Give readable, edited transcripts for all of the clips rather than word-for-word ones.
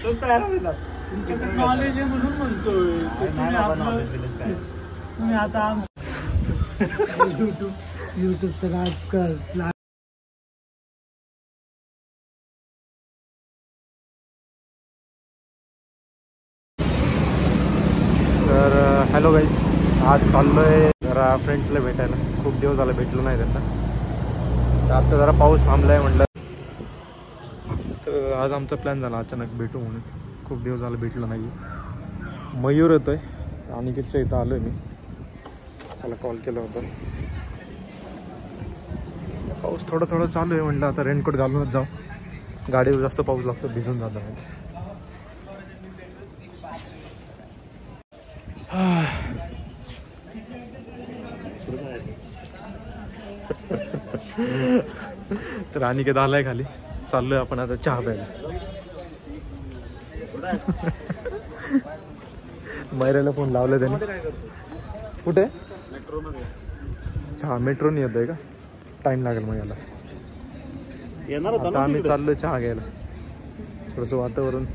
तयार होईल तुमच्याकडे नॉलेज आहे म्हणून म्हणतोय तुम्ही आता युट्यूबचं लाईव्ह कर. तर हॅलो गाईज, आज चाललो आहे जरा फ्रेंड्सला भेटायला. खूप दिवस झाला भेटलो नाही त्यांना. तर आता जरा पाऊस थांबला आहे म्हटलं, तर आज आमचा प्लॅन झाला अचानक भेटू म्हणून. खूप दिवस झाला भेटलो नाही. मयूर येतो आहे आणि किती इथं आलो आहे मी, त्याला कॉल केला होता. पाऊस थोडं थोडं चालू आहे म्हटलं आता रेनकोट घालूनच जाऊ. गाडीवर जास्त पाऊस लागतो, भिजून जातं म्हणजे. तर अनिकेत आलाय खाली, चाललोय आपण आता चहा प्यायला. मैराला फोन लावलाय त्याने. कुठे? चहा मेट्रोने येतोय का? टाइम लागेल मग याला. आता आम्ही चाललोय चहा घ्यायला. थोडंसं वातावरण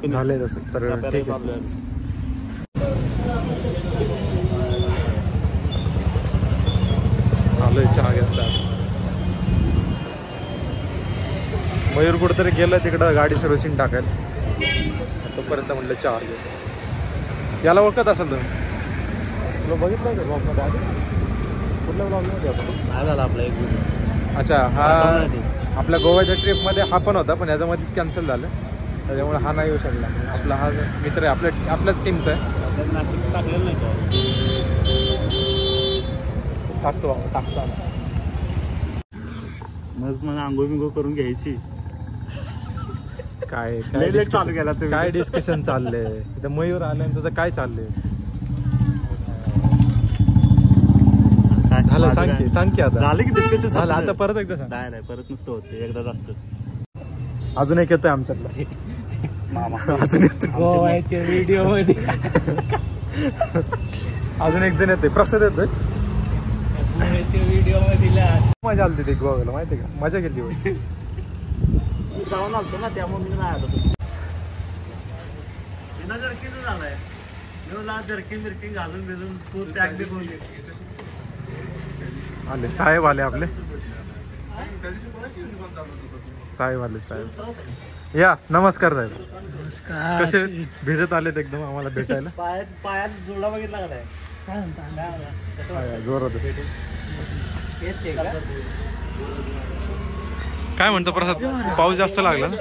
झालंय तसं, तर ठीक आहे. आलोय चहा घेतला. मयूर कुठेतरी गेलं तिकडं गाडी सर्व्हिसिंग टाकायला. तोपर्यंत म्हटलं चहा घे. याला ओळखत असेल तुम्ही? तुला बघितलं का ब्लॉगमध्ये आधी? कुठल्या ब्लॉगमध्ये होता? काय झालं आपला एक? अच्छा, हा आपल्या गोव्याच्या ट्रिपमध्ये हा पण होता, पण याच्यामध्येच कॅन्सल झालं. त्याच्यामुळे हा नाही येऊ शकला. आपला हा मित्र आहे, आपल्याच टीमचा आहे. टाकलेलं नाही तो. टाकतो मग मला आंघोळ बिंघोळ करून घ्यायची. काय चालू केला तुम्ही? काय डिस्कशन चाललंय इथं? मयूर आलं आणि तुझं काय चाललंय? झालं, सांग की आता. झालं की डिस्कशन झालं, आता परत एकदा सांग. नाही परत नुसतं होते, एकदा जास्त. अजून एक येतोय आमच्यातला मामा. अजून येतो गोव्याच्या व्हिडिओ मध्ये. अजून एक जण येतोय, प्रसाद येतोय. व्हिडिओ मध्ये मजा आली ते गोव्याला, माहिती का? मजा केली होती. मी जाऊन आलतो ना, त्यामुळे मी नाही आलो. जर्किन झालाय जर्किन बिर्किन घालून बिलून पूर टॅग बी बोलले. आले साहेब, आले आपले साहेब आले. साहेब या, नमस्कार साहेब. नमस्कार. कसे भिजत आलेत एकदम आम्हाला भेटायला. पायात जोडा बघितला का? काय म्हणता? जोरात. काय म्हणतो प्रसाद? पाऊस जास्त लागला ना?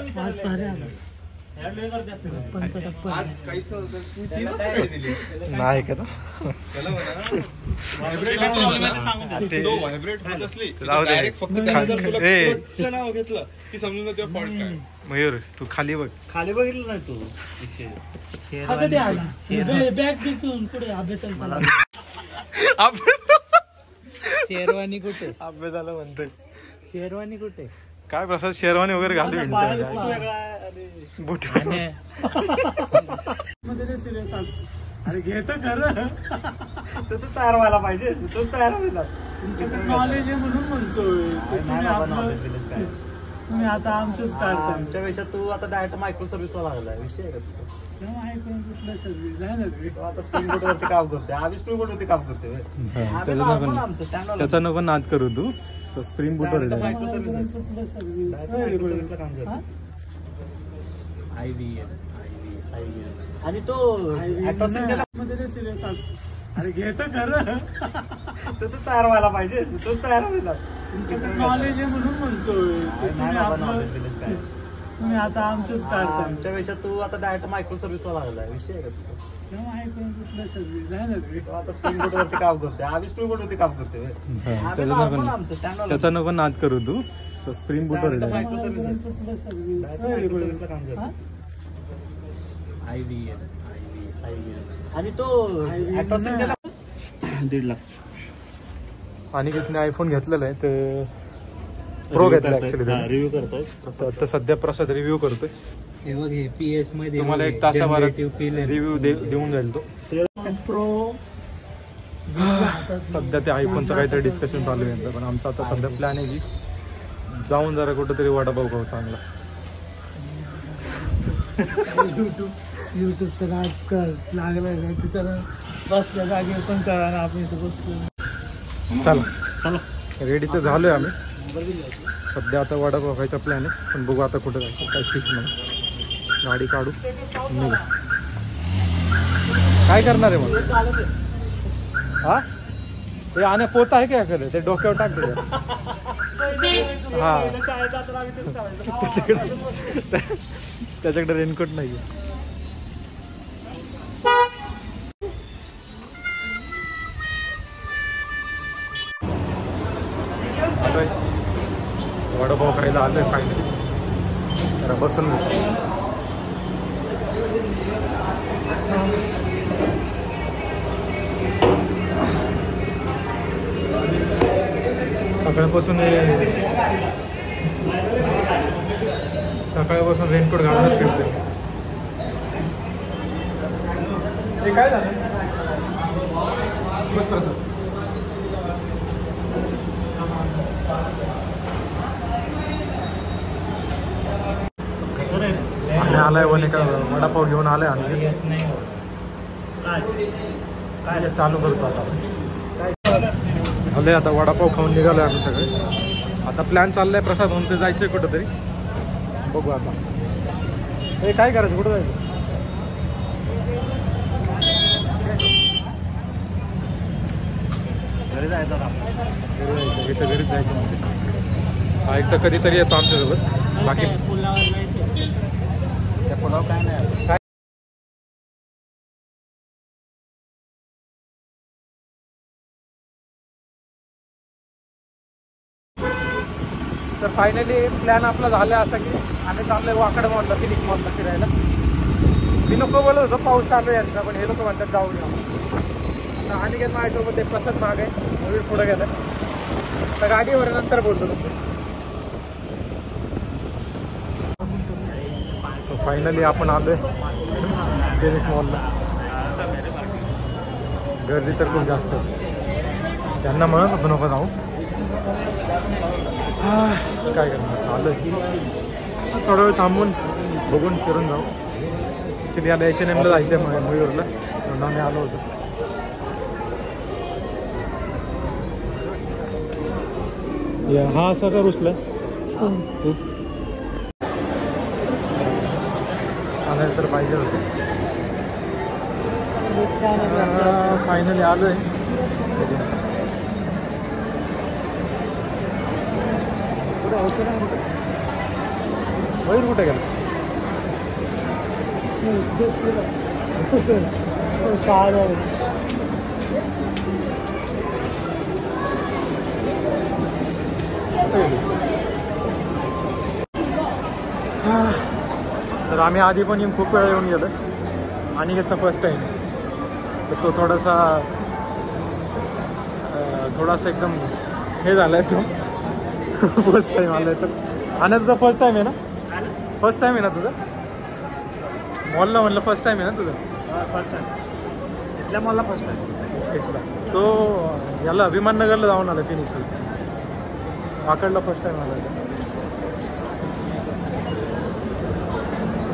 नाही का? मयूर तू खाली बघ. खाली बघितलं नाही तू? शेरवानी कुठे? अभ्यास झाला म्हणतोय. शेरवानी कुठे? काय प्रसाद, शेरवानी वगैरे घालून अरे घेतो खरं. तू तयार व्हायला पाहिजे. तू तयार व्हायला. तुमच्याकडे नॉलेज आहे म्हणून म्हणतोय. तुम्ही आता आमचंच काढता. आमच्यापेक्षा तू आता डायरेक्ट मायक्रो सर्व्हिसला लागलाय. विषय आहे का तुझा? कुठलं सर्व्हिस आहे ना? आता स्प्रिंग बोट वरती काम करतोय. आम्ही स्प्रिंग बोट वरती काम करतोय. त्याचा नको नाद करू तू. तो स्प्रिंग बोट वर मायक्रो सर्व्हिस काम करतो. आणि तो अरे घेतो खरं. तू तयार व्हायला पाहिजे. तू तयार व्हायला. तुमच्याकडे नॉलेज आहे म्हणून म्हणतोय. तुम्ही आता आमचंच काढता. आमच्यापेक्षा तू आता डायरेक्ट मायक्रो सर्व्हिसला लागलाय. विषय आहे का तुझा? कुठलं सर्व्हिस आहे ना? आता स्प्रिंग बोट वरती काम करतोय. आम्ही स्प्रिंग बोट वरती काम करतोय. त्याचा नको नाद करू तू. तो स्प्रिंग बोट वर मायक्रो सर्व्हिस काम करतो. आणि तो 1.5 लाख. आणि किती आयफोन घेतलेला आहे, तर प्रो घेतला ऍक्च्युली. रिव्ह्यू करतोय तर सध्या प्रसाद रिव्ह्यू करतोय. हे बघ, हे PS मध्ये तुम्हाला 1 तासाभरात रिव्ह्यू देऊन जाईल तो. प्रो सध्या त्या आयफोनचं काहीतरी डिस्कशन चालू आहे, पण आमचा आता सध्या प्लॅन आहे की जाऊन जरा कुठेतरी वडापाव खाऊ चांगला. युट्यूबचं नाट लागलं तिथं बसल्या जागेवर पण करा ना आपण इथं बसलो. चला चला रेडी तर झालोय आम्ही. सध्या आता वडापाव खायचा प्लॅन आहे, पण बघू आता कुठं जायचं काय फिक्स नाही. गाडी काढू निघू. काय करणार आहे मग? हा ते आणि पोत आहे काय खरं ते डोक्यावर टाकते. हा त्याच्याकडे रेनकोट नाही. वडापाव खायला आलोय फायनली. जरा बसून सकाळपासून रेनकोट घालूनच फिरते. हे काय झालं बस कसं आम्ही आलाय वन एका वडापाव घेऊन आलाय. आम्ही काय चालू करतो आता. झालंय आता वडापाव खाऊन निघालोय आम्ही सगळे. आता प्लॅन चाललाय प्रसाद म्हणते जायचंय कुठंतरी. बघू आता हे काय करायचं, कुठं जायचं. घरी जायचं इथं घरीच जायचं म्हणते. हा एक तर कधीतरी येतो आमच्यासोबत. बाकी त्या पुलाव काय नाही. काय तर फायनली प्लॅन आपला झाला असा की आम्ही चाललोय वाकड मॉलला, फिनिक्स मॉलला फिरायला. मी लोक बोलत होतो पाऊस चालू आहे यांचा, पण हे लोक म्हणतात जाऊ नये. आता आणि घेत माझ्यासोबत एक प्रसाद माग आहे, नवीन पुढे गेलं. तर गाडीवर नंतर बोलतो तुमचं. सो फायनली आपण आलोय फिनिक्स मॉलला. गर्दी तर खूप जास्त आहे. त्यांना म्हणत होतो नको जाऊ, काय करणार. आलं थोडा वेळ थांबून बघून फिरून जाऊ. ॲक्च्युली याला H&Mला जायचं आहे मयूरला, म्हणून आम्ही आलो होतो. हा असा का रुसला आणायला तर पाहिजे होते. फायनली आलो आहे. मयूर कुठे गेला. तर आम्ही आधी पण येऊन खूप वेळा येऊन गेलो. आणि याचा फर्स्ट टाईम तर तो थोडासा एकदम हे झाला आहे. तो फर्स्ट टाईम आला आहे. तर आणि तुझा फर्स्ट टाईम आहे ना. फर्स्ट टाईम आहे ना तुझं मॉलला. म्हणलं फर्स्ट टाईम आहे ना तुझं. फर्स्ट टाइम इथल्या मॉलला फर्स्ट टाइम. इथला तो याला विमाननगरला जाऊन आला फिनिक्सला. वाकडला फर्स्ट टाईम आला.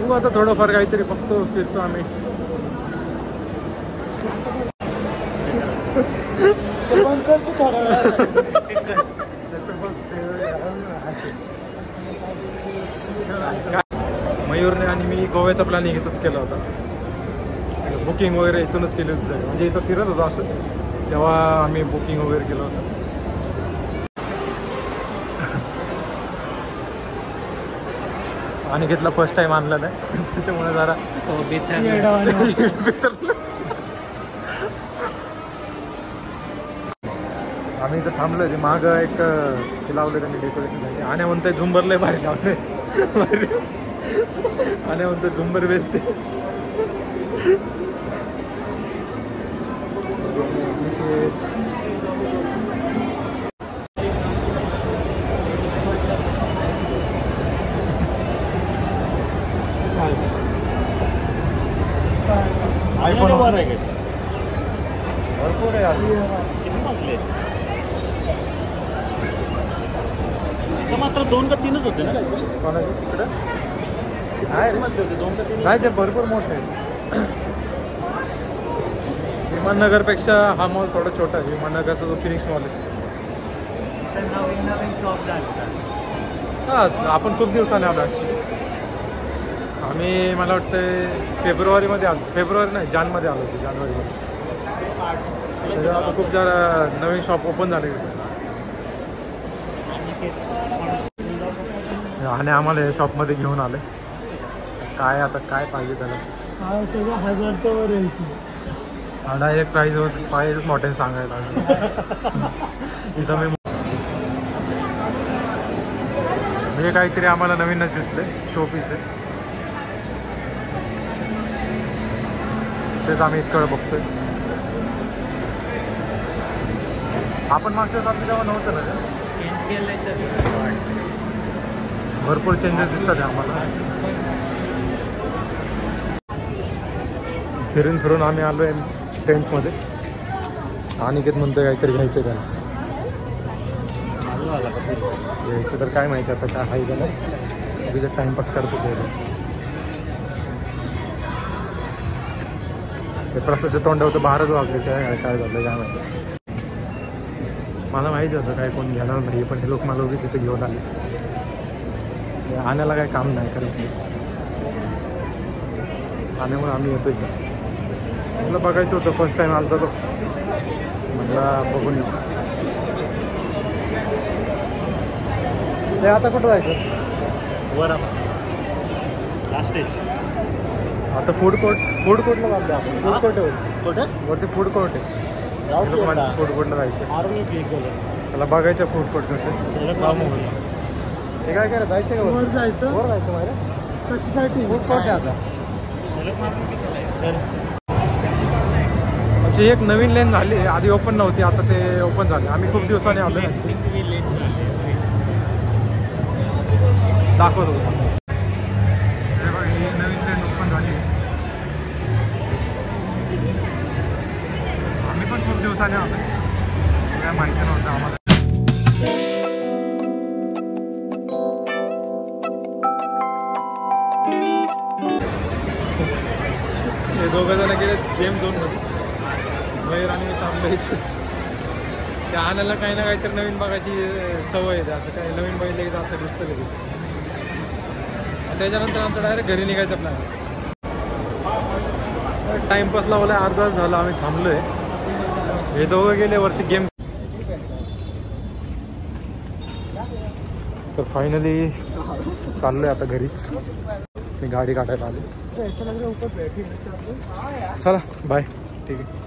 तू आता थोडंफार काहीतरी बघतो फिरतो आम्ही. मयूरने आणि मी गोव्याचा प्लॅनिंग इथंच केला होता. बुकिंग वगैरे इथूनच केली होती. म्हणजे इथं फिरत होतं असं, तेव्हा आम्ही बुकिंग वगैरे केलं होतं. आणि घेतला फर्स्ट टाइम आणला नाही, त्याच्यामुळे जरा आम्ही इथं थांबलोय. ते माग एक ते लावलं त्यांनी डेकोरेशन. आणि म्हणतोय झुंबरलंय भारी लावलंय. आणि म्हणतोय झुंबर बेसते. आयफोन भरपूर आहे. किती वाजले मात्र 2 का 3च होते ना काहीतरी. कोणाचे तिकडं आहे. मधले होते 2 का 3. नाही ते भरपूर मोठे आहे. विमाननगरपेक्षा हा मॉल थोडा छोटा आहे. विमाननगरचा जो फिनिक्स मॉल आहे नवीन शॉप झाले. हां आपण खूप दिवसाने आलो ॲक्च्युली. आम्ही मला वाटतं फेब्रुवारीमध्ये आलो. फेब्रुवारी नाही जानेमध्ये आलो होतो. जानेवारीमध्ये त्याच्यावर आता खूप जरा नवीन शॉप ओपन झाले. आणि आम्हाला हे शॉपमध्ये घेऊन आले. काय आता काय पाहिजे त्याला. हा सगळं 1000च्या वर यायची. हा डायरेक्ट प्राईजच मोठ्याने सांगायला इथं मी हे काहीतरी आम्हाला नवीनच दिसले शोपीस आहे. तेच आम्ही इतकं बघतोय. आपण मागच्या सारखं जेव्हा नव्हतं ना चेंज केलं भरपूर चेंजेस दिसतात आम्हाला. फिरून आम्ही आलो आहे टेन्ट्समध्ये. अनिकेत म्हणतोय काहीतरी घ्यायचं त्याला. घ्यायचं तर काय माहिती आता काय आहे त्याला. तिच्यात टाईमपास करतो ते प्रसादच्या तोंडावर बाहेरच वागले. काय झालं काय माहिती. मला माहिती होतं काय कोण घेणार नाही पण हे लोक मला उगीच तिथे घेऊन आले. आणायला काही काम नाही करत आल्यामुळे आम्ही येतो इथं. मला बघायचं होतं फर्स्ट टाईम आलता तो मला बघून येतो. ते आता कुठं जायचं वर लास्ट स्टेज. आता फूड कोर्टला जातो आपण. फूड कोर्ट आहे कुठं वरती फूड कोर्ट आहे. फूड कोर्टला जायचं. मारून गेलं त्याला बघायचं फूड कोर्ट कसं. हे काय करायचं जायचं का वर जायचं. वर जायचं माझ्या कशासाठी? फूड कोर्ट आहे आता. म्हणजे एक नवीन लेन झाली. आधी ओपन नव्हती आता ते ओपन झाले. आम्ही खूप दिवसांनी आलो. दाखवतो ही नवीन लेन ओपन झाली. आम्ही पण खूप दिवसांनी आलो. काय माहिती नव्हतं आम्हाला. हे दोघं जण गेले गेम झोनमध्ये. मयूर आणि मी थांबलो इथेच. त्या आणायला काही ना काहीतरी नवीन बघायची सवय आहे. असं काही नवीन बघितलं की जातं दिसतं कधी. त्याच्यानंतर आमचं डायरेक्ट घरी निघायचं प्लॅन. टाईमपास लावला आहे. अर्धा तास झाला आम्ही थांबलो आहे. हे दोघं गेले वरती गेम. तर फायनली चाललो आहे आता घरी. मी गाडी काढायला आली. चला बाय. ठीक आहे.